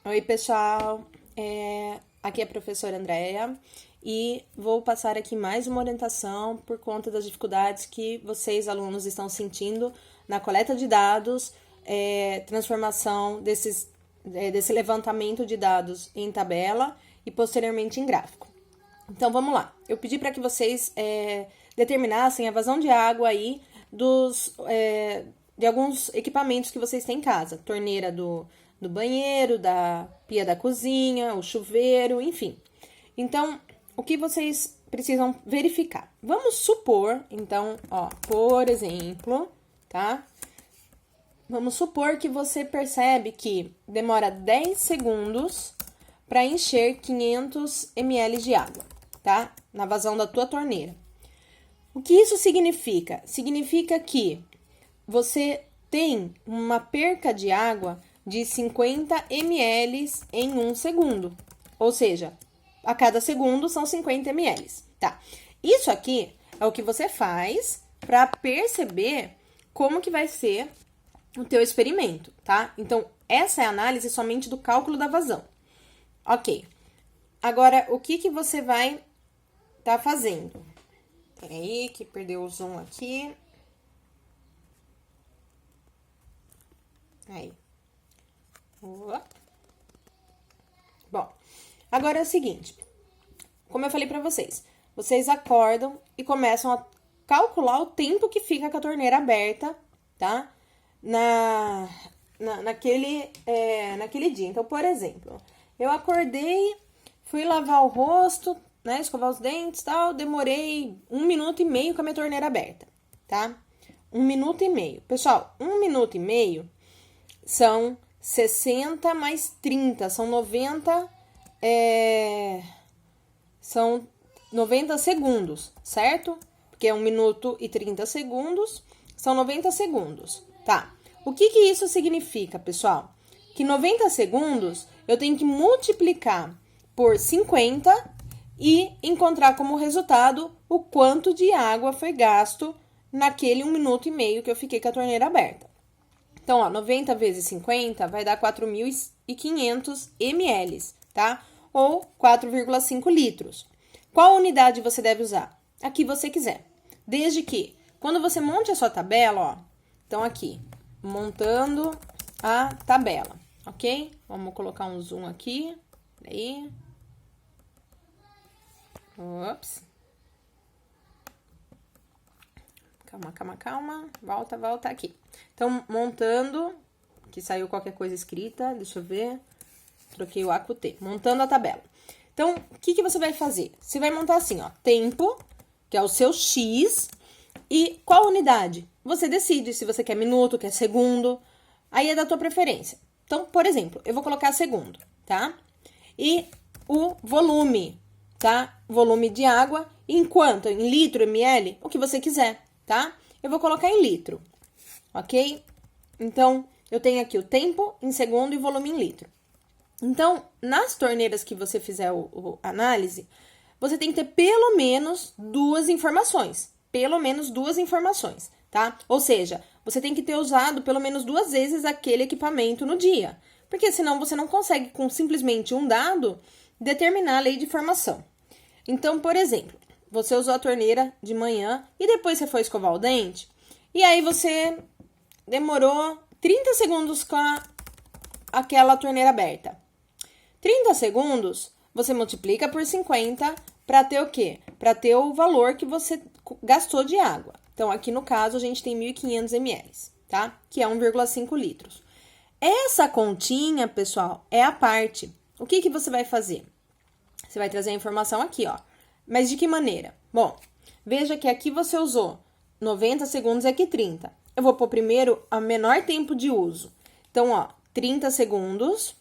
Oi, pessoal. Aqui é a professora Andréia e vou passar aqui mais uma orientação por conta das dificuldades que vocês, alunos, estão sentindo na coleta de dados, transformação desse levantamento de dados em tabela e posteriormente em gráfico. Então, vamos lá. Eu pedi para que vocês determinassem a vazão de água aí de alguns equipamentos que vocês têm em casa. Torneira do banheiro, da pia da cozinha, o chuveiro, enfim. Então, o que vocês precisam verificar? Vamos supor, então, por exemplo, tá? Vamos supor que você percebe que demora 10 segundos para encher 500 ml de água, tá? Na vazão da tua torneira. O que isso significa? Significa que você tem uma perca de água de 50 ml em 1 segundo. Ou seja, a cada segundo são 50 ml, tá? Isso aqui é o que você faz para perceber como que vai ser o teu experimento, tá? Então, essa é a análise somente do cálculo da vazão. Ok. Agora, o que você vai tá fazendo? Peraí, que perdeu o zoom aqui. Aí. Bom, agora é o seguinte. Como eu falei pra vocês, vocês acordam e começam a calcular o tempo que fica com a torneira aberta, tá? Naquele dia. Então, por exemplo, eu acordei, fui lavar o rosto, né? Escovar os dentes e tal. Demorei 1 minuto e meio com a minha torneira aberta, tá? 1 minuto e meio. Pessoal, 1 minuto e meio são 60 mais 30, são 90, são 90 segundos, certo? Porque é 1 minuto e 30 segundos, são 90 segundos, tá? O que isso significa, pessoal? Que 90 segundos eu tenho que multiplicar por 50 e encontrar como resultado o quanto de água foi gasto naquele 1 minuto e meio que eu fiquei com a torneira aberta. Então, 90 vezes 50 vai dar 4.500 ml, tá? Ou 4,5 litros. Qual unidade você deve usar? A que você quiser. Desde que, quando você monte a sua tabela, então aqui, montando a tabela, ok? Vamos colocar um zoom aqui. Peraí. Ops. Calma. Volta aqui. Então, montando, que saiu qualquer coisa escrita, deixa eu ver. Troquei o A com o T. Montando a tabela. Então, o que você vai fazer? Você vai montar assim, tempo, que é o seu X, e qual unidade? Você decide se você quer minuto, quer segundo, aí é da tua preferência. Então, por exemplo, eu vou colocar segundo, tá? E o volume, tá? Volume de água, em quanto? Em litro, ml? O que você quiser, tá? Eu vou colocar em litro, ok? Então, eu tenho aqui o tempo em segundo e volume em litro. Então, nas torneiras que você fizer a análise, você tem que ter pelo menos duas informações. Pelo menos duas informações, tá? Ou seja, você tem que ter usado pelo menos 2 vezes aquele equipamento no dia. Porque senão você não consegue, com simplesmente um dado, determinar a lei de formação. Então, por exemplo, você usou a torneira de manhã e depois você foi escovar o dente. E aí você demorou 30 segundos com aquela torneira aberta. 30 segundos, você multiplica por 50 para ter o quê? Para ter o valor que você gastou de água. Então, aqui no caso, a gente tem 1.500 ml, tá? Que é 1,5 litros. Essa continha, pessoal, é a parte. O que você vai fazer? Você vai trazer a informação aqui, Mas de que maneira? Bom, veja que aqui você usou 90 segundos e aqui 30. Eu vou pôr primeiro o menor tempo de uso. Então, 30 segundos,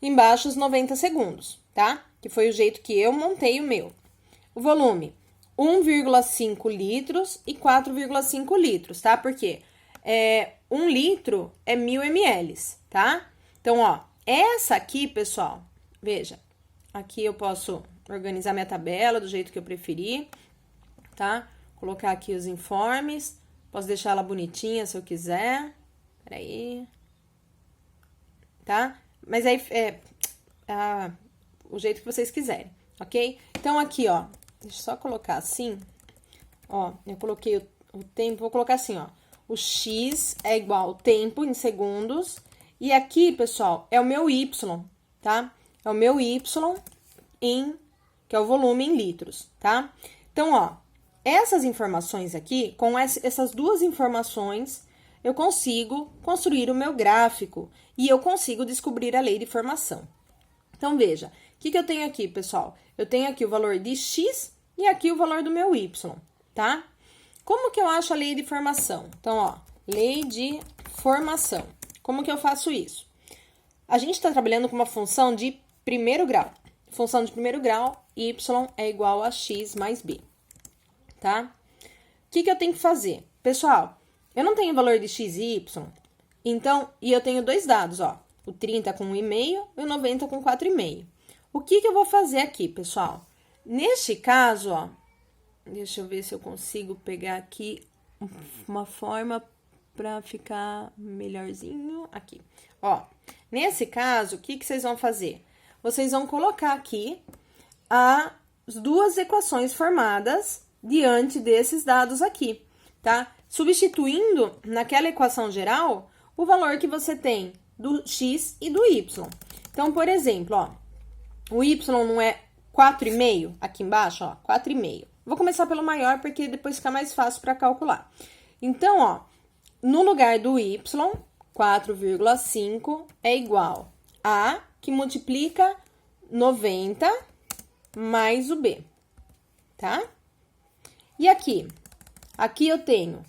embaixo os 90 segundos, tá? Que foi o jeito que eu montei o meu. O volume, 1,5 litros e 4,5 litros, tá? Porque 1 litro é 1.000 ml, tá? Então, essa aqui, pessoal, veja, aqui eu posso organizar minha tabela do jeito que eu preferir, tá? Colocar aqui os informes, posso deixar ela bonitinha se eu quiser, peraí, tá? Mas aí o jeito que vocês quiserem, ok? Então, aqui, ó, deixa eu só colocar assim, ó, eu coloquei o tempo, vou colocar assim, ó, o x é igual ao tempo em segundos, e aqui, pessoal, é o meu y, tá? É o meu y que é o volume em litros, tá? Então, ó, essas informações aqui, com essas duas informações, eu consigo construir o meu gráfico e eu consigo descobrir a lei de formação. Então, veja, o que eu tenho aqui, pessoal? Eu tenho aqui o valor de x e aqui o valor do meu y, tá? Como que eu acho a lei de formação? Então, ó, lei de formação. Como que eu faço isso? A gente está trabalhando com uma função de primeiro grau. Função de primeiro grau, y é igual a x mais b, tá? O que eu tenho que fazer? Pessoal, eu não tenho valor de x e y, então, e eu tenho dois dados, ó, o 30 com 1,5 e o 90 com 4,5. O que eu vou fazer aqui, pessoal? Neste caso, ó, deixa eu ver se eu consigo pegar aqui uma forma para ficar melhorzinho aqui. Ó, nesse caso, o que vocês vão fazer? Vocês vão colocar aqui as duas equações formadas diante desses dados aqui, tá? Substituindo naquela equação geral o valor que você tem do x e do y. Então, por exemplo, ó, o y não é 4,5 aqui embaixo, ó, 4,5. Vou começar pelo maior porque depois fica mais fácil para calcular. Então, ó, no lugar do y, 4,5 é igual a, que multiplica 90 mais o b, tá? E aqui? Aqui eu tenho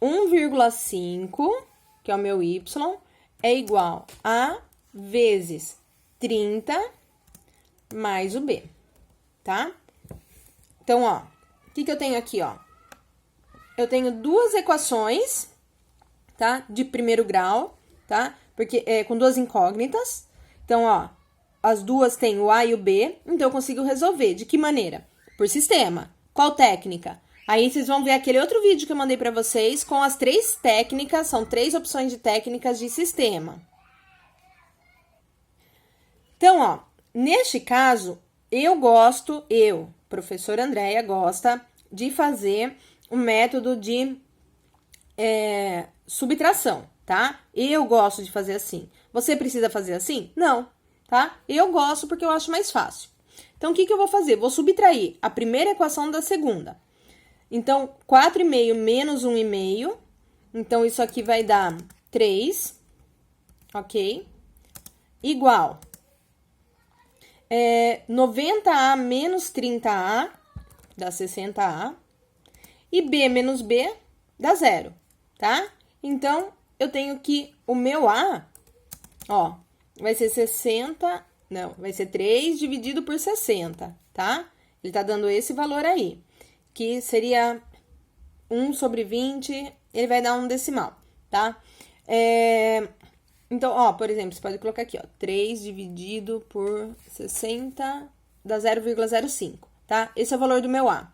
1,5, que é o meu y, é igual a vezes 30 mais o b, tá? Então, ó, o que eu tenho aqui, ó? Eu tenho duas equações, tá? De primeiro grau, tá? Porque com duas incógnitas. Então, ó, as duas têm o A e o B, então eu consigo resolver. De que maneira? Por sistema. Qual técnica? Aí vocês vão ver aquele outro vídeo que eu mandei pra vocês com as 3 técnicas, são 3 opções de técnicas de sistema. Então, ó, neste caso, professora Andréia, gosta de fazer um método de subtração, tá? Eu gosto de fazer assim. Você precisa fazer assim? Não, tá? Eu gosto porque eu acho mais fácil. Então, o que eu vou fazer? Vou subtrair a primeira equação da segunda. Então, 4,5 menos 1,5. Então, isso aqui vai dar 3, ok? Igual 90A menos 30A, dá 60A. E B menos B dá 0, tá? Então, eu tenho que o meu A, ó, vai ser 60, não, vai ser 3 dividido por 60, tá? Ele tá dando esse valor aí, que seria 1 sobre 20, ele vai dar um decimal, tá? Então, ó, por exemplo, você pode colocar aqui, ó, 3 dividido por 60 dá 0,05, tá? Esse é o valor do meu A.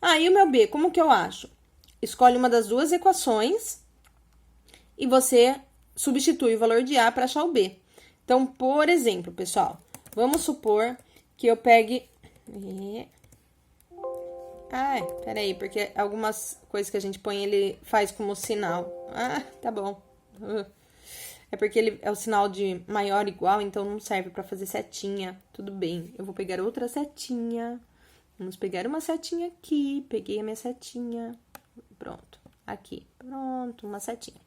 Ah, e o meu B, como que eu acho? Escolhe uma das duas equações e você substitui o valor de A para achar o B. Então, por exemplo, pessoal, vamos supor que eu pegue... Ai, peraí, porque algumas coisas que a gente põe, ele faz como sinal. Ah, tá bom. É porque ele é o sinal de maior ou igual, então não serve para fazer setinha. Tudo bem, eu vou pegar outra setinha. Vamos pegar uma setinha aqui. Peguei a minha setinha. Pronto, aqui. Pronto, uma setinha.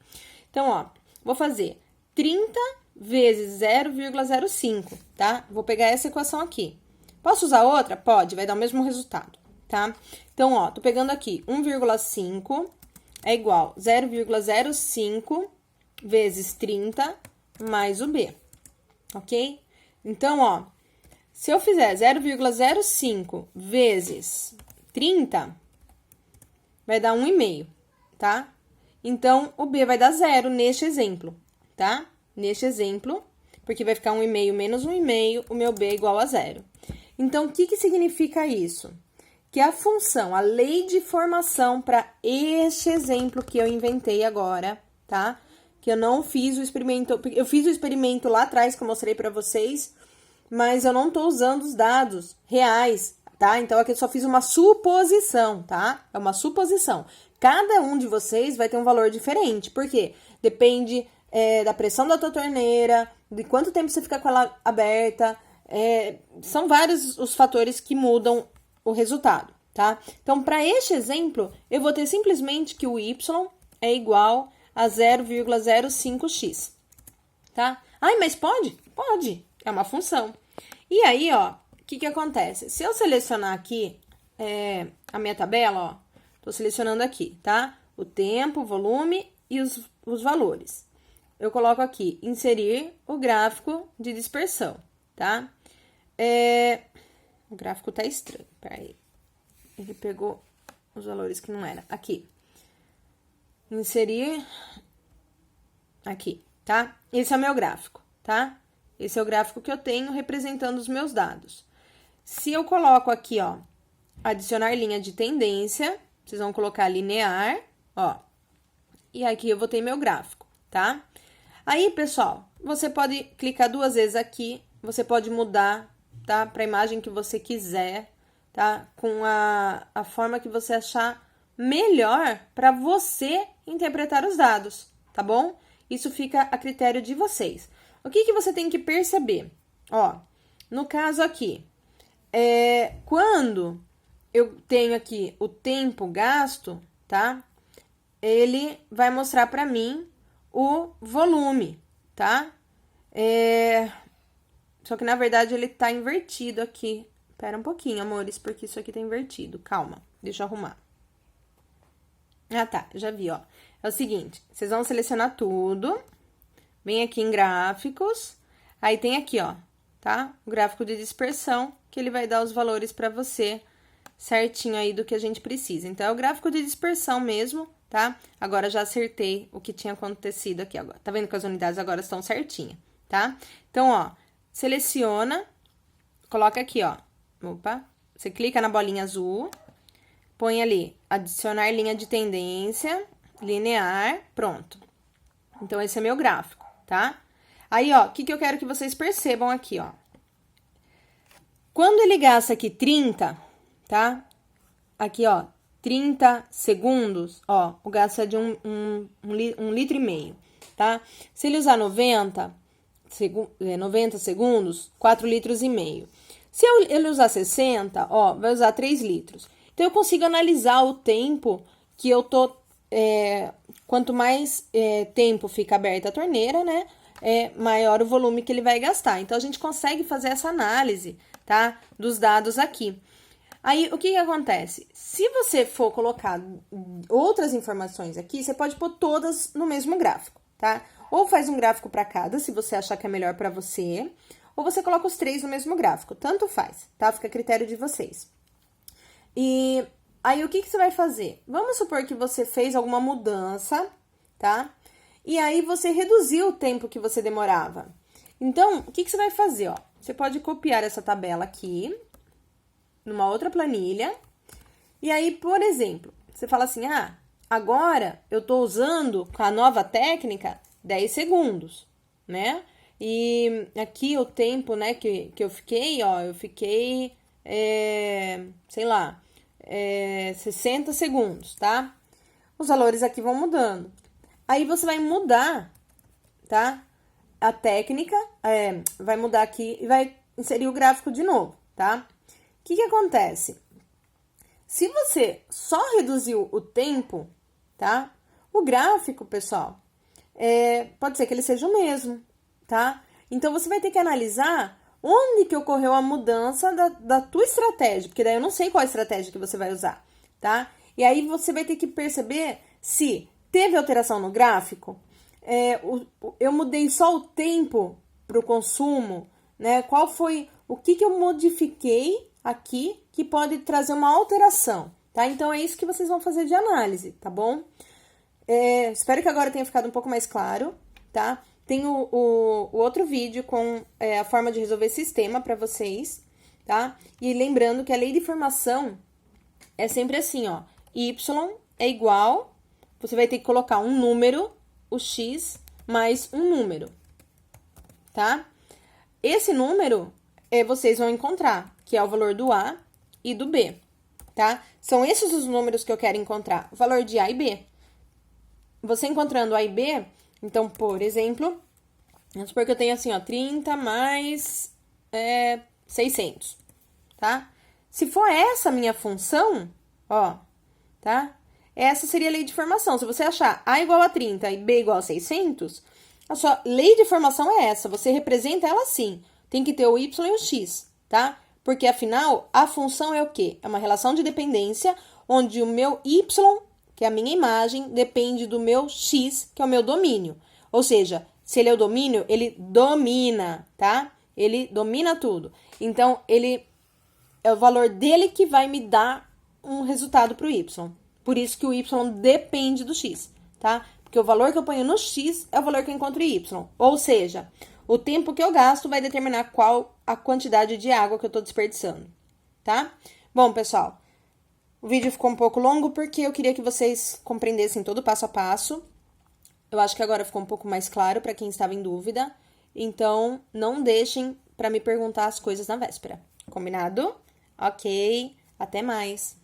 Então, ó, vou fazer 30 vezes 0,05, tá? Vou pegar essa equação aqui. Posso usar outra? Pode, vai dar o mesmo resultado, tá? Então, ó, tô pegando aqui 1,5 é igual 0,05 vezes 30 mais o B, ok? Então, ó, se eu fizer 0,05 vezes 30, vai dar 1,5, tá? Então, o B vai dar 0 neste exemplo, tá? Neste exemplo, porque vai ficar 1,5 menos 1,5, o meu B é igual a 0. Então, o que significa isso? Que a função, a lei de formação para este exemplo que eu inventei agora, tá? que eu não fiz o experimento. Eu fiz o experimento lá atrás que eu mostrei pra vocês, mas eu não tô usando os dados reais, tá? Então, aqui eu só fiz uma suposição, tá? É uma suposição. Cada um de vocês vai ter um valor diferente. Por quê? Depende da pressão da tua torneira, de quanto tempo você fica com ela aberta. São vários os fatores que mudam o resultado, tá? Então, para este exemplo, eu vou ter simplesmente que o y é igual a 0,05x, tá? Ai, mas pode? Pode. É uma função. E aí, ó, o que acontece? Se eu selecionar aqui a minha tabela, ó, tô selecionando aqui, tá? O tempo, o volume e os valores. Eu coloco aqui, inserir o gráfico de dispersão, tá? O gráfico tá estranho, peraí. Ele pegou os valores que não era. Aqui. Inserir. Aqui, tá? Esse é o meu gráfico, tá? Esse é o gráfico que eu tenho representando os meus dados. Se eu coloco aqui, ó, adicionar linha de tendência, vocês vão colocar linear, ó. E aqui eu vou ter meu gráfico, tá? Aí, pessoal, você pode clicar 2 vezes aqui, você pode mudar, tá? Para a imagem que você quiser, tá? Com a forma que você achar melhor para você interpretar os dados, tá bom? Isso fica a critério de vocês. O que você tem que perceber? Ó, no caso aqui, quando eu tenho aqui o tempo gasto, tá? Ele vai mostrar para mim o volume, tá? Só que, na verdade, ele tá invertido aqui. Espera um pouquinho, amores, porque isso aqui tá invertido. Calma, deixa eu arrumar. Ah, tá, já vi, ó. É o seguinte, vocês vão selecionar tudo. Vem aqui em gráficos. Aí tem aqui, ó, tá? O gráfico de dispersão, que ele vai dar os valores pra você certinho aí do que a gente precisa. Então, é o gráfico de dispersão mesmo, tá? Agora, já acertei o que tinha acontecido aqui agora. Tá vendo que as unidades agora estão certinhas, tá? Então, ó, seleciona, coloca aqui, ó. Opa, você clica na bolinha azul, põe ali, adicionar linha de tendência, linear, pronto. Então, esse é meu gráfico, tá? Aí, ó, o que eu quero que vocês percebam aqui, ó. Quando ele gasta aqui 30, tá? Aqui, ó, 30 segundos, ó, o gasto é de 1,5 litro, tá? Se ele usar 90 segundos, 4,5 litros. Se ele usar 60, ó, vai usar 3 litros. Então, eu consigo analisar o tempo que eu tô... quanto mais tempo fica aberta a torneira, né? Maior o volume que ele vai gastar. Então, a gente consegue fazer essa análise, tá? Dos dados aqui. Aí, o que acontece? Se você for colocar outras informações aqui, você pode pôr todas no mesmo gráfico, tá? Ou faz um gráfico para cada, se você achar que é melhor para você, ou você coloca os 3 no mesmo gráfico. Tanto faz, tá? Fica a critério de vocês. E aí, o que você vai fazer? Vamos supor que você fez alguma mudança, tá? E aí, você reduziu o tempo que você demorava. Então, o que você vai fazer, ó? Você pode copiar essa tabela aqui, numa outra planilha. E aí, por exemplo, você fala assim, agora eu tô usando com a nova técnica 10 segundos, né? E aqui o tempo, né, que eu fiquei, ó, eu fiquei, sei lá, 60 segundos, tá? Os valores aqui vão mudando. Aí você vai mudar, tá? A técnica, vai mudar aqui e vai inserir o gráfico de novo, tá? O que acontece? Se você só reduziu o tempo, tá? O gráfico, pessoal, pode ser que ele seja o mesmo, tá? Então, você vai ter que analisar onde que ocorreu a mudança da tua estratégia, porque daí eu não sei qual estratégia que você vai usar, tá? E aí, você vai ter que perceber se teve alteração no gráfico, eu mudei só o tempo para o consumo, né? Qual foi, o que eu modifiquei aqui que pode trazer uma alteração, tá? Então, é isso que vocês vão fazer de análise, tá bom? Espero que agora tenha ficado um pouco mais claro, tá? Tem o outro vídeo com a forma de resolver sistema para vocês, tá? E lembrando que a lei de formação é sempre assim, ó. Y é igual, você vai ter que colocar um número, o X, mais um número, tá? Esse número vocês vão encontrar, que é o valor do A e do B, tá? São esses os números que eu quero encontrar, o valor de A e B. Você encontrando A e B, então, por exemplo, vamos supor que eu tenho assim, ó, 30 mais 600, tá? Se for essa a minha função, ó, tá? Essa seria a lei de formação. Se você achar A igual a 30 e B igual a 600, a sua lei de formação é essa. Você representa ela assim. Tem que ter o Y e o X, tá? Porque, afinal, a função é o quê? É uma relação de dependência onde o meu Y, que é a minha imagem, depende do meu X, que é o meu domínio. Ou seja, se ele é o domínio, ele domina, tá? Ele domina tudo. Então, ele é o valor dele que vai me dar um resultado para o Y. Por isso que o Y depende do X, tá? Porque o valor que eu ponho no X é o valor que eu encontro em Y. Ou seja, o tempo que eu gasto vai determinar qual a quantidade de água que eu tô desperdiçando, tá? Bom, pessoal, o vídeo ficou um pouco longo porque eu queria que vocês compreendessem todo o passo a passo. Eu acho que agora ficou um pouco mais claro para quem estava em dúvida. Então, não deixem para me perguntar as coisas na véspera. Combinado? Ok, até mais!